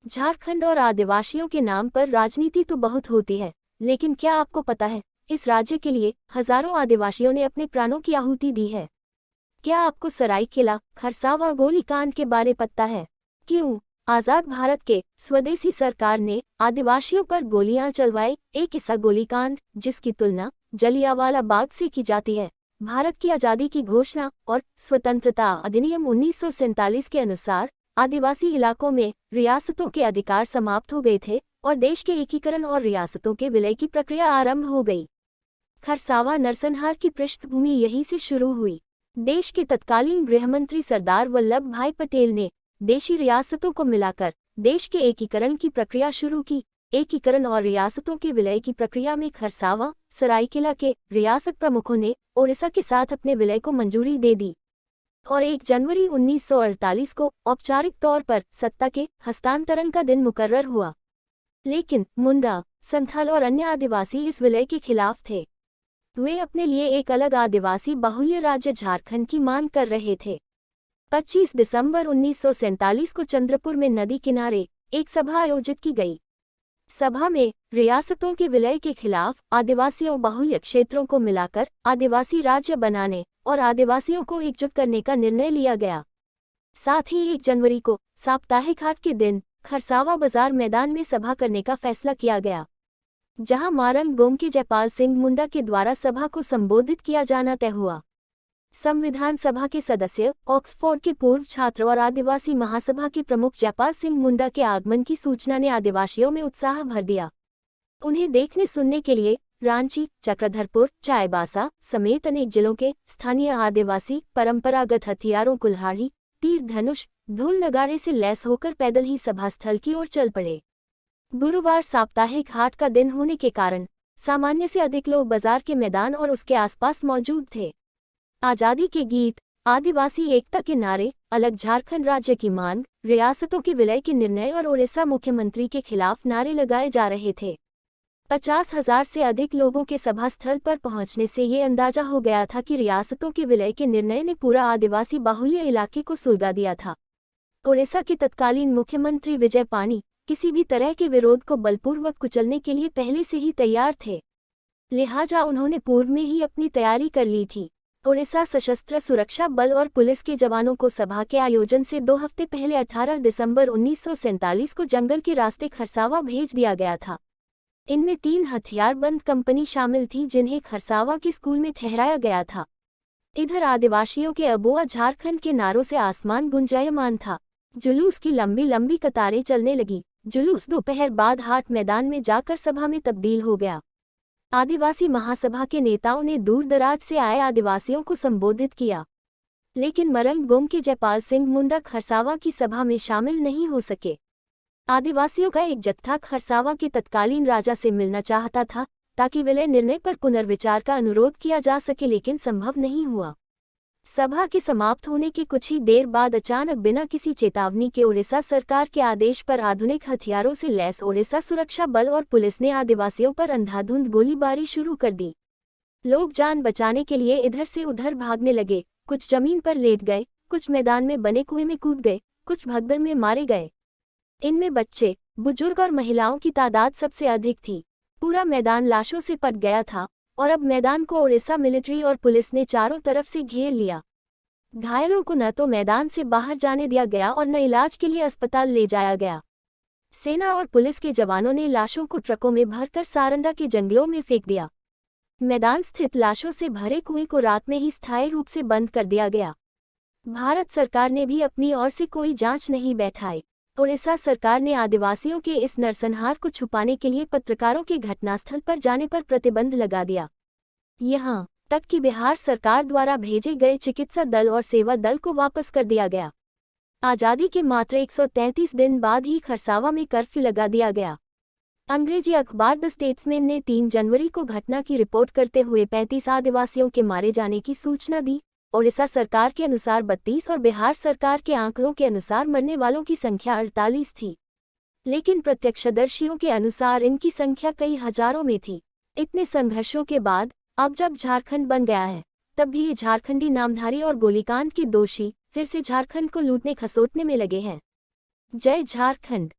झारखंड और आदिवासियों के नाम पर राजनीति तो बहुत होती है, लेकिन क्या आपको पता है, इस राज्य के लिए हजारों आदिवासियों ने अपने प्राणों की आहुति दी है। क्या आपको सरायकेला खरसावा गोलीकांड के बारे पता है? क्यों आजाद भारत के स्वदेशी सरकार ने आदिवासियों पर गोलियां चलवाई? एक ऐसा गोलीकांड जिसकी तुलना जलियांवाला बाग से की जाती है। भारत की आजादी की घोषणा और स्वतंत्रता अधिनियम 1947 के अनुसार आदिवासी इलाकों में रियासतों के अधिकार समाप्त हो गए थे और देश के एकीकरण और रियासतों के विलय की प्रक्रिया आरंभ हो गई। खरसावा नरसंहार की पृष्ठभूमि यहीं से शुरू हुई। देश के तत्कालीन गृहमंत्री सरदार वल्लभ भाई पटेल ने देशी रियासतों को मिलाकर देश के एकीकरण की प्रक्रिया शुरू की। एकीकरण और रियासतों के विलय की प्रक्रिया में खरसावा सरायकेला के रियासत प्रमुखों ने ओडिशा के साथ अपने विलय को मंजूरी दे दी और 1 जनवरी 1948 को औपचारिक तौर पर सत्ता के हस्तांतरण का दिन मुकर्रर हुआ। लेकिन मुंडा, संथाल और अन्य आदिवासी इस विलय के खिलाफ थे। वे अपने लिए एक अलग आदिवासी बाहुल्य राज्य झारखंड की मांग कर रहे थे। 25 दिसंबर 1947 को चंद्रपुर में नदी किनारे एक सभा आयोजित की गई। सभा में रियासतों के विलय के खिलाफ आदिवासियों बाहुल्य क्षेत्रों को मिलाकर आदिवासी राज्य बनाने और आदिवासियों को एकजुट करने का निर्णय लिया गया। साथ ही 1 जनवरी को साप्ताहिक हाट के दिन खरसावा बाजार मैदान में सभा करने का फैसला किया गया, जहां मारंग गोम के जयपाल सिंह मुंडा के द्वारा सभा को संबोधित किया जाना तय हुआ। संविधान सभा के सदस्य, ऑक्सफोर्ड के पूर्व छात्र और आदिवासी महासभा के प्रमुख जयपाल सिंह मुंडा के आगमन की सूचना ने आदिवासियों में उत्साह भर दिया। उन्हें देखने सुनने के लिए रांची, चक्रधरपुर, चाईबासा समेत अनेक जिलों के स्थानीय आदिवासी परंपरागत हथियारों कुल्हाड़ी, तीर धनुष, ढोल नगाड़े से लैस होकर पैदल ही सभा स्थल की ओर चल पड़े। गुरुवार साप्ताहिक हाट का दिन होने के कारण सामान्य से अधिक लोग बाजार के मैदान और उसके आसपास मौजूद थे। आजादी के गीत, आदिवासी एकता के नारे, अलग झारखंड राज्य की मांग, रियासतों के विलय के निर्णय और ओडिशा मुख्यमंत्री के खिलाफ नारे लगाए जा रहे थे। 50,000 से अधिक लोगों के सभा स्थल पर पहुंचने से ये अंदाजा हो गया था कि रियासतों के विलय के निर्णय ने पूरा आदिवासी बाहुल्य इलाके को सुलगा दिया था। ओडिशा के तत्कालीन मुख्यमंत्री विजय पानी किसी भी तरह के विरोध को बलपूर्वक कुचलने के लिए पहले से ही तैयार थे, लिहाजा उन्होंने पूर्व में ही अपनी तैयारी कर ली थी। ओडिशा सशस्त्र सुरक्षा बल और पुलिस के जवानों को सभा के आयोजन से 2 हफ्ते पहले 18 दिसंबर 1947 को जंगल के रास्ते खरसावा भेज दिया गया था। इनमें 3 हथियारबंद कंपनी शामिल थी, जिन्हें खरसावा के स्कूल में ठहराया गया था। इधर आदिवासियों के अबुआ झारखंड के नारों से आसमान गुंजायमान था। जुलूस की लंबी लंबी कतारें चलने लगी। जुलूस दोपहर बाद हाट मैदान में जाकर सभा में तब्दील हो गया। आदिवासी महासभा के नेताओं ने दूर दराज से आए आदिवासियों को संबोधित किया, लेकिन मरंग गोम के जयपाल सिंह मुंडा खरसावा की सभा में शामिल नहीं हो सके। आदिवासियों का एक जत्था खरसावा के तत्कालीन राजा से मिलना चाहता था ताकि विलय निर्णय पर पुनर्विचार का अनुरोध किया जा सके, लेकिन संभव नहीं हुआ। सभा के समाप्त होने के कुछ ही देर बाद अचानक बिना किसी चेतावनी के ओडिशा सरकार के आदेश पर आधुनिक हथियारों से लैस ओडिशा सुरक्षा बल और पुलिस ने आदिवासियों पर अंधाधुंध गोलीबारी शुरू कर दी। लोग जान बचाने के लिए इधर से उधर भागने लगे। कुछ जमीन पर लेट गए, कुछ मैदान में बने कुएं में कूद गए, कुछ भगदड़ में मारे गए। इनमें बच्चे, बुजुर्ग और महिलाओं की तादाद सबसे अधिक थी। पूरा मैदान लाशों से पट गया था और अब मैदान को ओडिशा मिलिट्री और पुलिस ने चारों तरफ से घेर लिया। घायलों को न तो मैदान से बाहर जाने दिया गया और न इलाज के लिए अस्पताल ले जाया गया। सेना और पुलिस के जवानों ने लाशों को ट्रकों में भरकर सारंडा के जंगलों में फेंक दिया। मैदान स्थित लाशों से भरे कुएं को रात में ही स्थायी रूप से बंद कर दिया गया। भारत सरकार ने भी अपनी ओर से कोई जांच नहीं बैठाई। ओडिशा सरकार ने आदिवासियों के इस नरसंहार को छुपाने के लिए पत्रकारों के घटनास्थल पर जाने पर प्रतिबंध लगा दिया। यहाँ तक कि बिहार सरकार द्वारा भेजे गए चिकित्सा दल और सेवा दल को वापस कर दिया गया। आजादी के मात्र 133 दिन बाद ही खरसावा में कर्फ्यू लगा दिया गया। अंग्रेजी अखबार द स्टेट्समैन ने 3 जनवरी को घटना की रिपोर्ट करते हुए 35 आदिवासियों के मारे जाने की सूचना दी। ओडिशा सरकार के अनुसार 32 और बिहार सरकार के आंकड़ों के अनुसार मरने वालों की संख्या 48 थी, लेकिन प्रत्यक्षदर्शियों के अनुसार इनकी संख्या कई हजारों में थी। इतने संघर्षों के बाद अब जब झारखंड बन गया है, तब भी झारखंडी नामधारी और गोलीकांड के दोषी फिर से झारखंड को लूटने खसोटने में लगे हैं। जय झारखंड।